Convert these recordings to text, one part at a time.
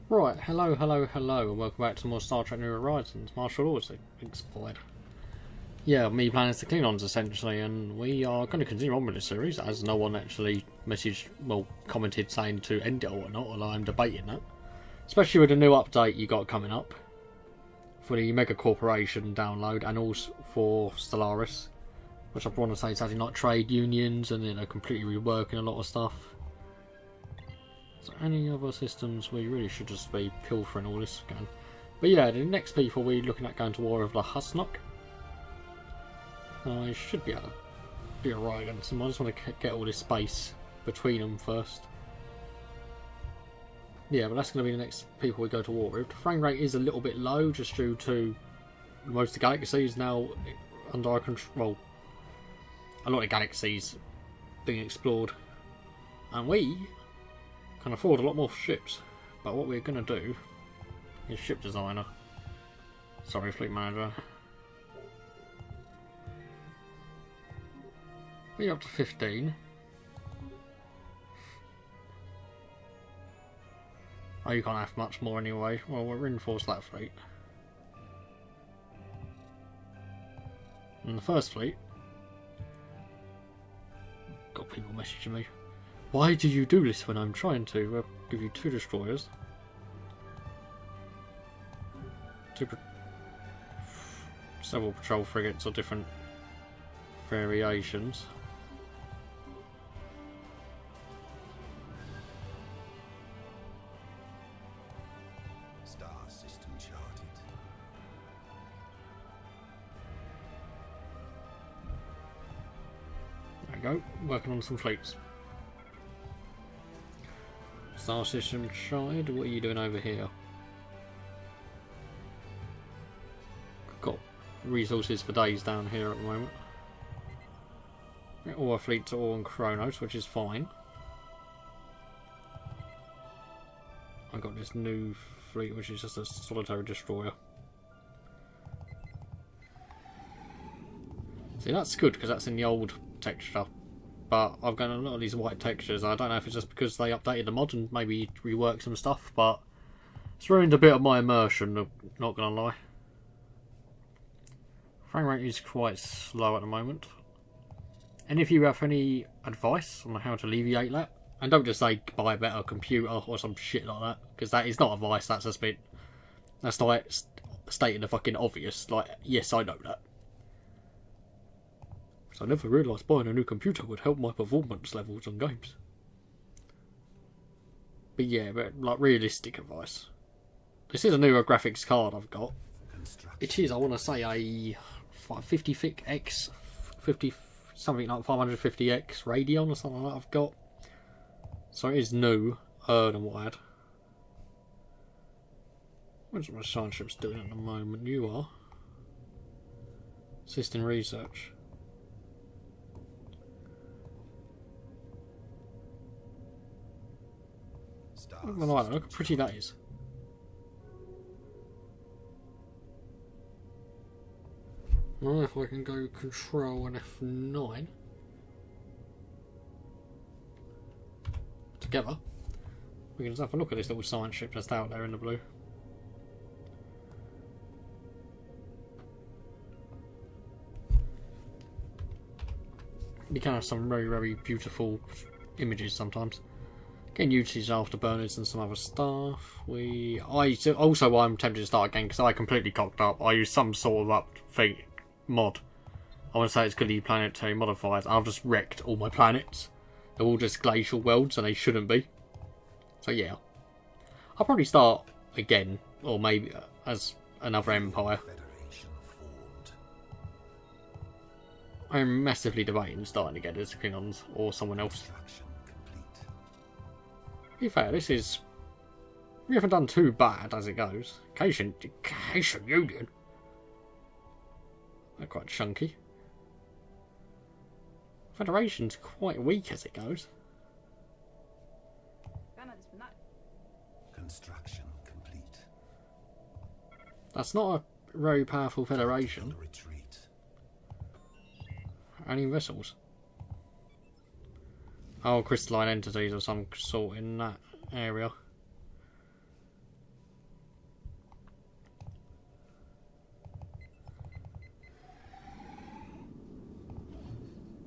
Right, hello, and welcome back to more Star Trek New Horizons, Martial Laws Explored. Yeah, me playing as the Klingons essentially, and we are going to continue on with this series, as no one actually commented saying to end it or whatnot, although I'm debating that. Especially with the new update you got coming up, for the Mega Corporation download, and also for Stellaris, which I want to say is adding like trade unions, and they're completely reworking a lot of stuff. So any other systems we really should just be pilfering all this again. But yeah, the next people we're looking at going to war with the Husnock. I should be able to be alright against them. I just want to get all this space between them first. Yeah, but that's going to be the next people we go to war with. The frame rate is a little bit low just due to most of the galaxies now under our control. Well, a lot of galaxies being explored. And we can afford a lot more ships, but what we're going to do is ship designer. Sorry, fleet manager. We're up to 15. Oh, you can't have much more anyway. Well, we'll reinforce that fleet. And the first fleet. Got people messaging me. Why do you do this when I'm trying to? I'll give you 2 destroyers. Several patrol frigates of different variations. Star system charted. There we go, working on some fleets. Star system charted, what are you doing over here? Got resources for days down here at the moment. All our fleets are all on Kronos, which is fine. I got this new fleet, which is just a solitary destroyer. See, that's good because that's in the old texture. But I've got a lot of these white textures. I don't know if it's just because they updated the mod and maybe reworked some stuff, but it's ruined a bit of my immersion, not gonna lie. Frame rate is quite slow at the moment. And if you have any advice on how to alleviate that, and don't just say buy a better computer or some shit like that, because that is not advice, that's just bit. That's like stating the fucking obvious. Like, yes, I know that. I never realised buying a new computer would help my performance levels on games. But yeah, but like realistic advice. This is a newer graphics card I've got. It is, I want to say, a 50 thick X, 50 something like 550X Radeon or something like that I've got. So it is new than what I had. What's my science ships doing at the moment? You are assisting research. Look how pretty that is. Now if I can go control and F9 together, we can just have a look at this little science ship just out there in the blue. You can have some very, very beautiful images sometimes. Getting usage afterburners and some other stuff. Also I'm tempted to start again because I completely cocked up. I used some sort of mod. I want to say it's going to be planetary modifiers. I've just wrecked all my planets. They're all just glacial worlds and they shouldn't be. So yeah, I'll probably start again, or maybe as another empire. I'm massively debating starting again as Klingons or someone else. To be fair, we haven't done too bad as it goes. Cation Union. They're quite chunky. Federation's quite weak as it goes. Construction complete. That's not a very powerful Federation. Retreat. Any vessels? Oh, crystalline entities of some sort in that area.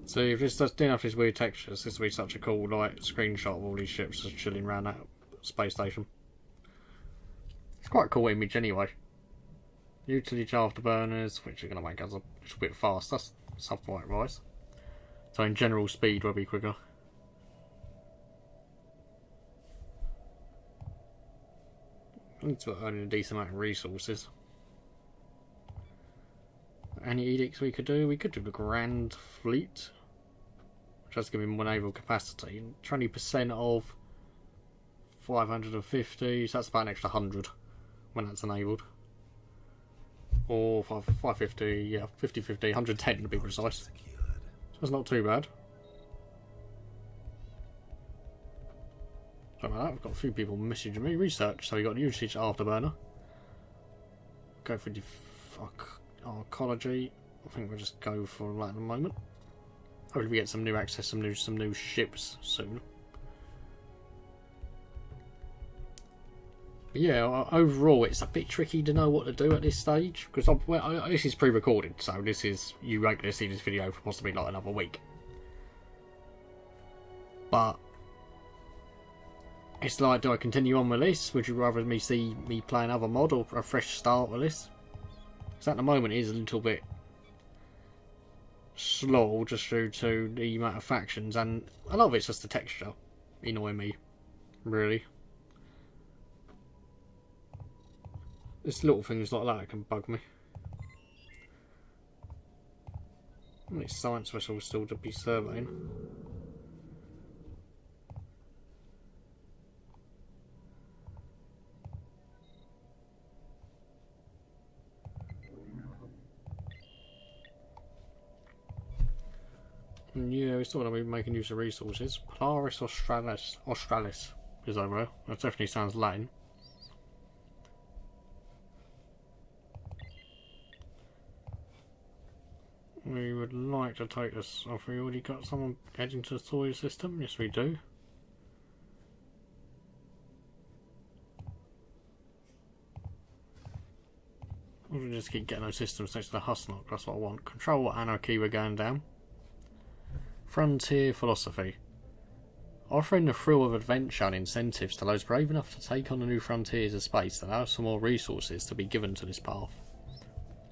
So if this didn't have these weird textures, this would be such a cool like screenshot of all these ships just chilling around that space station. It's quite a cool image anyway. Utility afterburners, which are going to make us a little bit faster, subflight wise. So in general speed will be quicker. It's earning a decent amount of resources. Any edicts we could do? We could do the Grand Fleet, which has given more naval capacity. 20% of 550, so that's about an extra 100 when that's enabled. Or 550, yeah, 50-50, 110 to be precise. So that's not too bad. Sorry about that, I've got a few people messaging me. Research, so we got usage afterburner. Go for archaeology. I think we'll just go for that at the moment. Hopefully we get some new access, some new ships soon. But yeah, overall it's a bit tricky to know what to do at this stage because this is pre-recorded, so this is you won't get to see this video for possibly like another week. But it's like, do I continue on with this? Would you rather me see me play another mod or a fresh start with this? Because at the moment it is a little bit slow just due to the amount of factions, and a lot of it's just the texture annoying me, really. It's little things like that can bug me. How many science vessels still to be surveying? Yeah, we still want to be making use of resources. Polaris Australis is over there. That definitely sounds Latin. We would like to take this. Have we already got someone heading to the solar system? Yes, we do. We'll just keep getting those systems next to the Husnock. That's what I want. Control anarchy, we're going down. Frontier philosophy. Offering the thrill of adventure and incentives to those brave enough to take on the new frontiers of space that allows some more resources to be given to this path.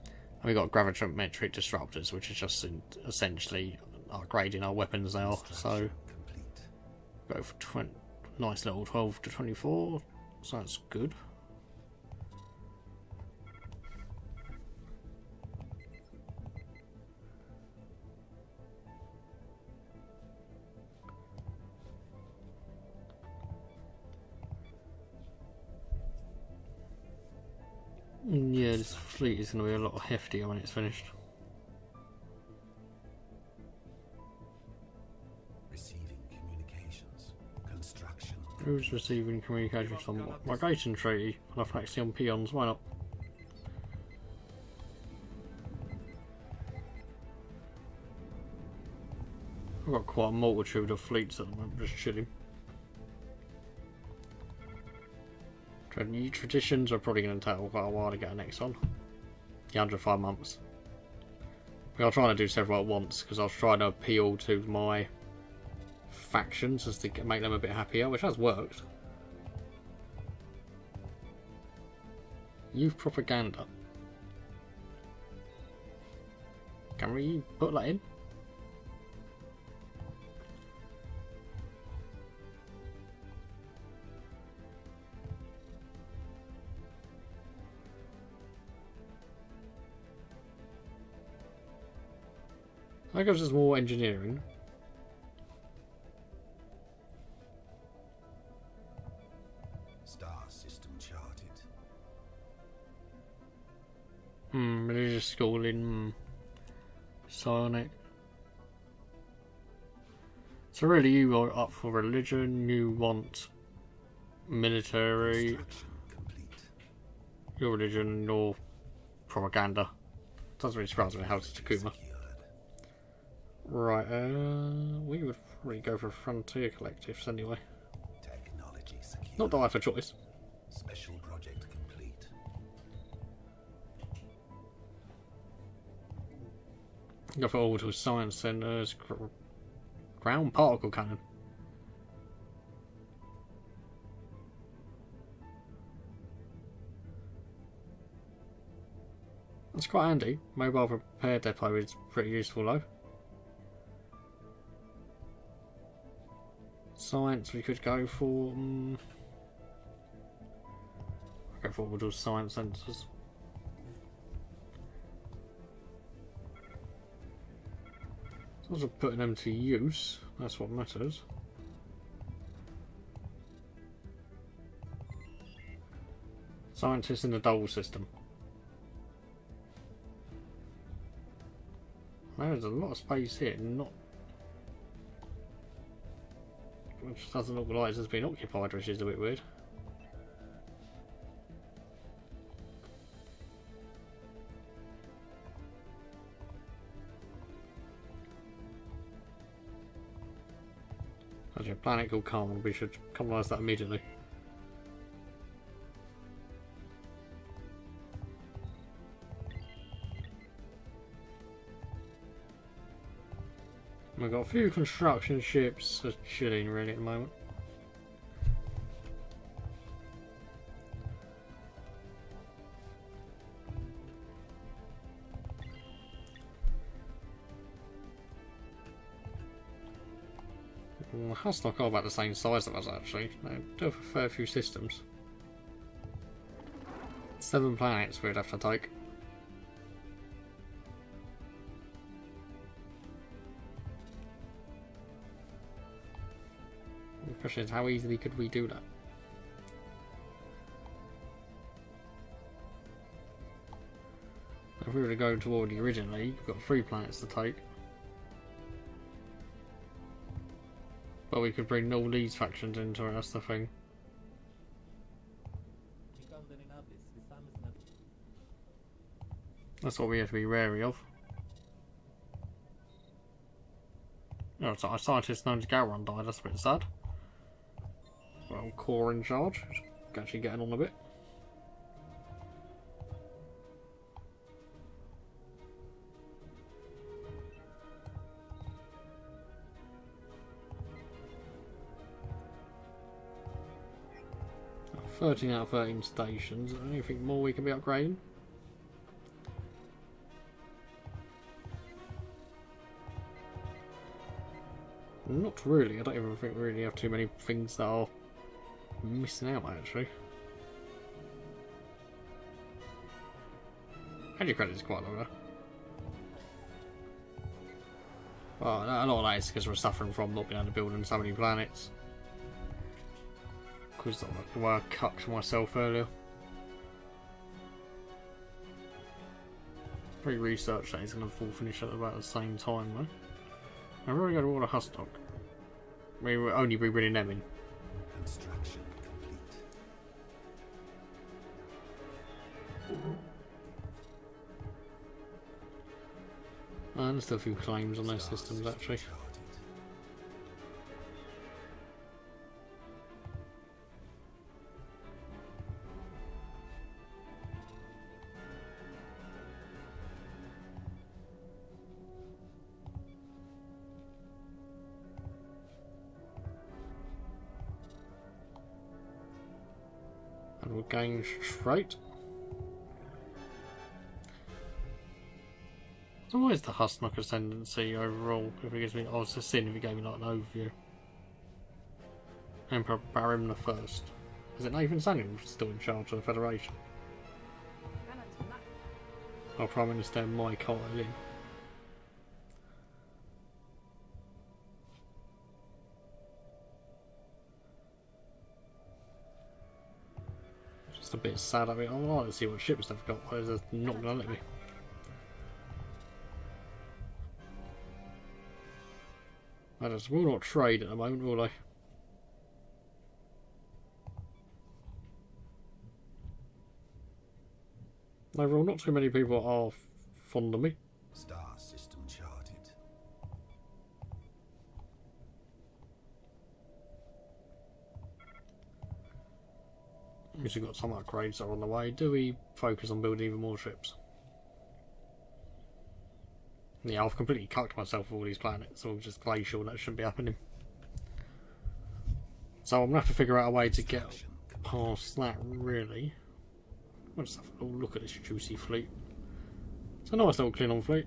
And we've got gravimetric disruptors, which is just essentially upgrading our weapons now. So go for nice little 12 to 24, so that's good. Yeah, this fleet is going to be a lot heftier when it's finished. Receiving communications. Construction. Who's receiving communications from what? Migration treaty. I'll have on peons, why not? I've got quite a multitude of fleets at the moment, just chilling. New traditions are probably going to take quite a while to get our next one. 105 months. We are trying to do several at once because I was trying to appeal to my factions just to make them a bit happier, which has worked. Youth propaganda. Can we put that in? That gives us more engineering. Star system charted. Religious schooling. Psionic. So really you are up for religion, you want military, your religion, your propaganda. Doesn't really surprise me how it's Takuma. Right, we would probably go for frontier collectives anyway. Technology secure. Not that I have a choice. Special project complete. Go for orbital science centers, ground particle cannon. That's quite handy. Mobile repair depot is pretty useful though. Science we could go for. Go for orbital science centers. As long as we're putting them to use, that's what matters. Scientists in the Dole system. There's a lot of space here, which doesn't look like it's been occupied, which is a bit weird. There's a planet called Carmel, we should colonise that immediately. We've got a few construction ships chilling really at the moment. That's not all about the same size of us actually. They do have a fair few systems. 7 planets we'd have to take. The question is, how easily could we do that? If we were to go toward the originally, we've got 3 planets to take. But we could bring all these factions into it, that's the thing. That's what we have to be wary of. Oh, it's our scientist known as Gowron died, that's a bit sad. Well, core in charge, actually getting on a bit. Oh, 13 out of 13 stations. Anything more we can be upgrading? Not really. I don't even think we really have too many things that are missing out actually. Energy credit is quite low there. Well, a lot of that is because we're suffering from not being able to build on so many planets. Because of the way I cucked myself earlier. Re-research that is going to full finish at about the same time though. I've already got all the Hustock. We will only be bringing them in. Construction complete. And there's still a few claims on their systems actually. And we'll gain straight. So what is the Hustnock ascendancy overall? If it gives me, I was just seeing if it gave me like an overview. Emperor Barim the First. Is it Nathan Samuel still in charge of the Federation? Our Prime Minister Mike Lin. Just a bit sad. I mean, I'd like to see what ships they've got, but they're not going to let me. They just will not trade at the moment, will they? Overall, not too many people are fond of me. Star system charted. We've got some upgrades that are on the way. Do we focus on building even more ships? Yeah, I've completely cucked myself with all these planets, all just glacial, that shouldn't be happening. So I'm going to have to figure out a way to get past that, really. Let's have a look at this juicy fleet. It's a nice little Klingon fleet.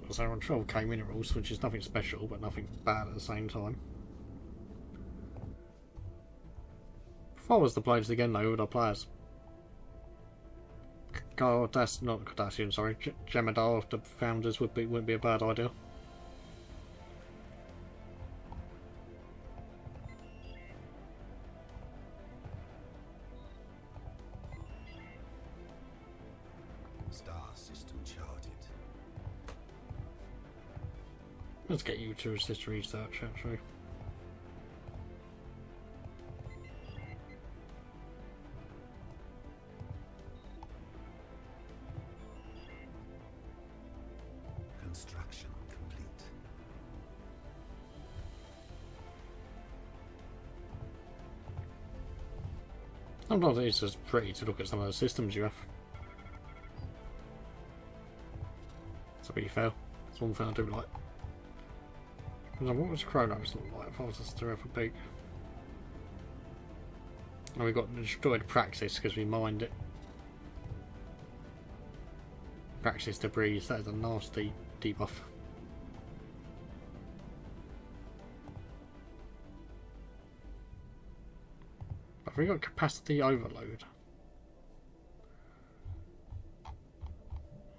So on 12k minerals, which is nothing special, but nothing bad at the same time. If I was to play this again though, who would I play as? God, that's not Cardassian, sorry. Jemadar, the founders, wouldn't be a bad idea. Star system charted. Let's get you to assist research, actually. Construction complete. Sometimes it's just pretty to look at some of the systems you have. To be fair, that's one thing I do like. What was Kronos look like if I was to have a peek? And we got destroyed Praxis because we mined it. Praxis debris, that is a nasty debuff. But have we got capacity overload?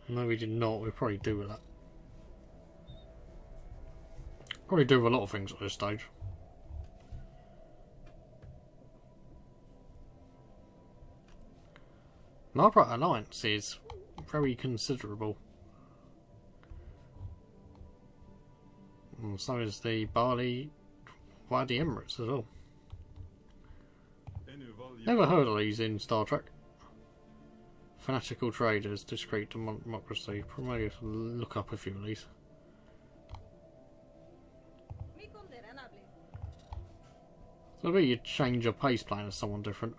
No, we did not. We probably do with that. Probably do with a lot of things at this stage. An Upright Alliance is very considerable. And so is the Bali Wadi Emirates as well. Never heard of these in Star Trek. Fanatical traders, discreet democracy. Probably have to look up a few of these. So maybe you change your pace plan as someone different.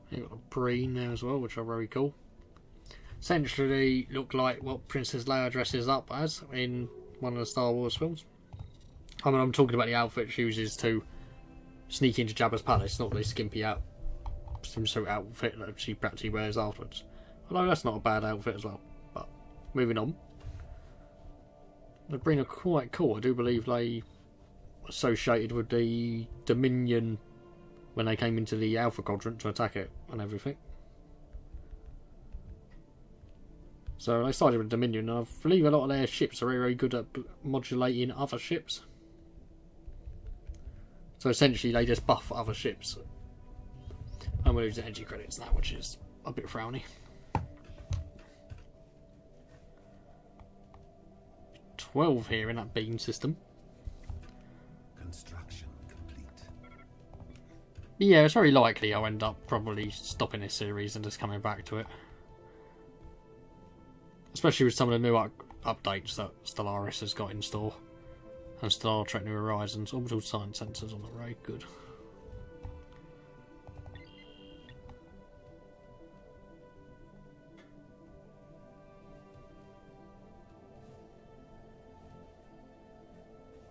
You've got a Breen there as well, which are very cool. Essentially look like what Princess Leia dresses up as in one of the Star Wars films. I mean, I'm talking about the outfit she uses to sneak into Jabba's palace, not the skimpy swimsuit outfit that she practically wears afterwards. Although that's not a bad outfit as well. But moving on. The Breen are quite cool. I do believe they associated with the Dominion when they came into the Alpha Quadrant to attack it and everything. So they started with Dominion, and I believe a lot of their ships are very, very good at modulating other ships. So essentially they just buff other ships. And we lose energy credits now, which is a bit frowny. 12 here in that beam system. Construction complete. Yeah, it's very likely I'll end up probably stopping this series and just coming back to it. Especially with some of the new updates that Stellaris has got in store. And Star Trek New Horizons. Orbital science sensors on the road, good.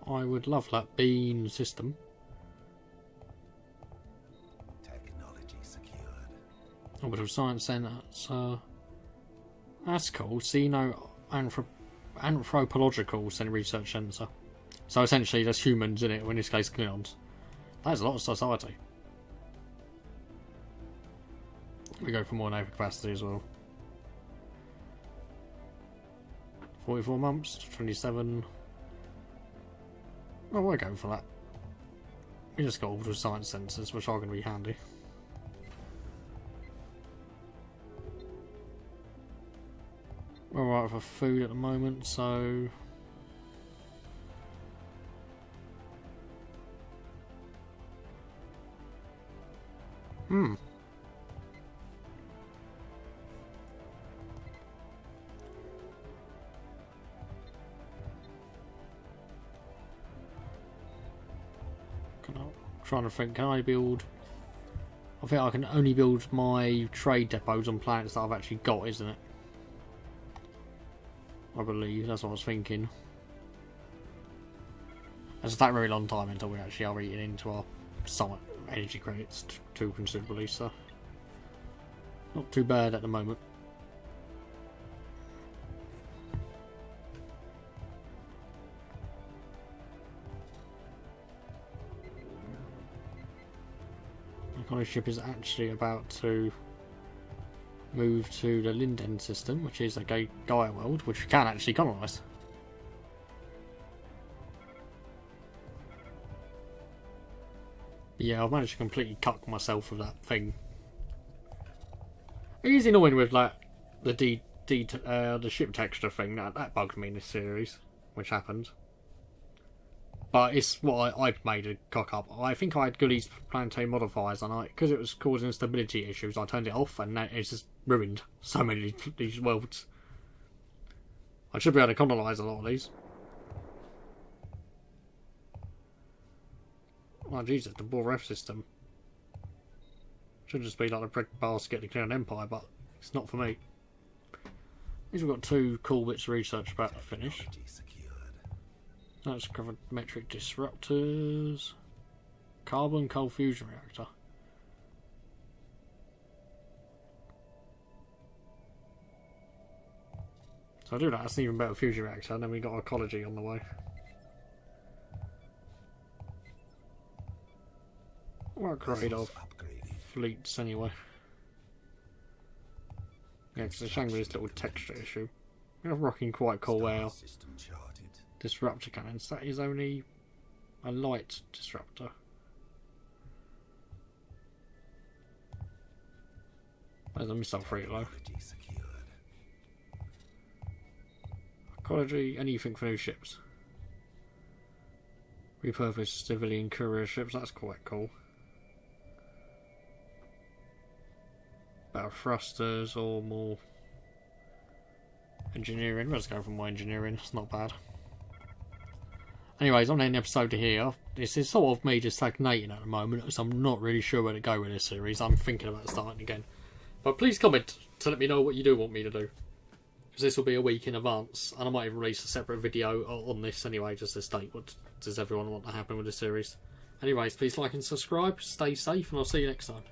I would love that beam system. Technology secured. Orbital Science Centre. That's cool. Xeno Anthropological Research Centre. So essentially there's humans in it, or in this case Klingons. That is a lot of society. We go for more naval capacity as well. 44 months, 27. Well, we'll go for that. We just got orbital science sensors, which are going to be handy. We're alright for food at the moment, so... trying to think, can I build... I think I can only build my trade depots on planets that I've actually got, isn't it? I believe, that's what I was thinking. It's take a very long time until we actually are eating into our summit energy credits too considerably, so... Not too bad at the moment. The college ship is actually about to move to the Linden system, which is a Gaia world, which we can actually colonise. But yeah, I've managed to completely cuck myself with that thing. It is annoying with like the ship texture thing. That bugged me in this series, which happened. But it's what I made a cock up. I think I had goodies planetary modifiers, and because it was causing stability issues, I turned it off, and now it's just ruined so many of these worlds. I should be able to colonise a lot of these. Oh Jesus, the Boref system. Should just be like a brick basket to clear an empire, but it's not for me. At least we've got 2 cool bits of research about to finish. That's covered metric disruptors, carbon cold fusion reactor. So I do that. That's an even better fusion reactor. And then we got ecology on the way. We'll upgrade our fleets anyway. Yeah, because it's showing me this little texture issue. We're rocking quite cool where disruptor cannons. That is only a light disruptor. There's a missile free though. Ecology, anything for new ships. Repurposed civilian courier ships, that's quite cool. Better thrusters or more engineering. Let's go for more engineering, it's not bad. Anyways, I'm ending the episode here. This is sort of me just stagnating at the moment, so I'm not really sure where to go with this series. I'm thinking about starting again. But please comment to let me know what you do want me to do. Because this will be a week in advance, and I might even release a separate video on this anyway, just to state what does everyone want to happen with the series. Anyways, please like and subscribe, stay safe, and I'll see you next time.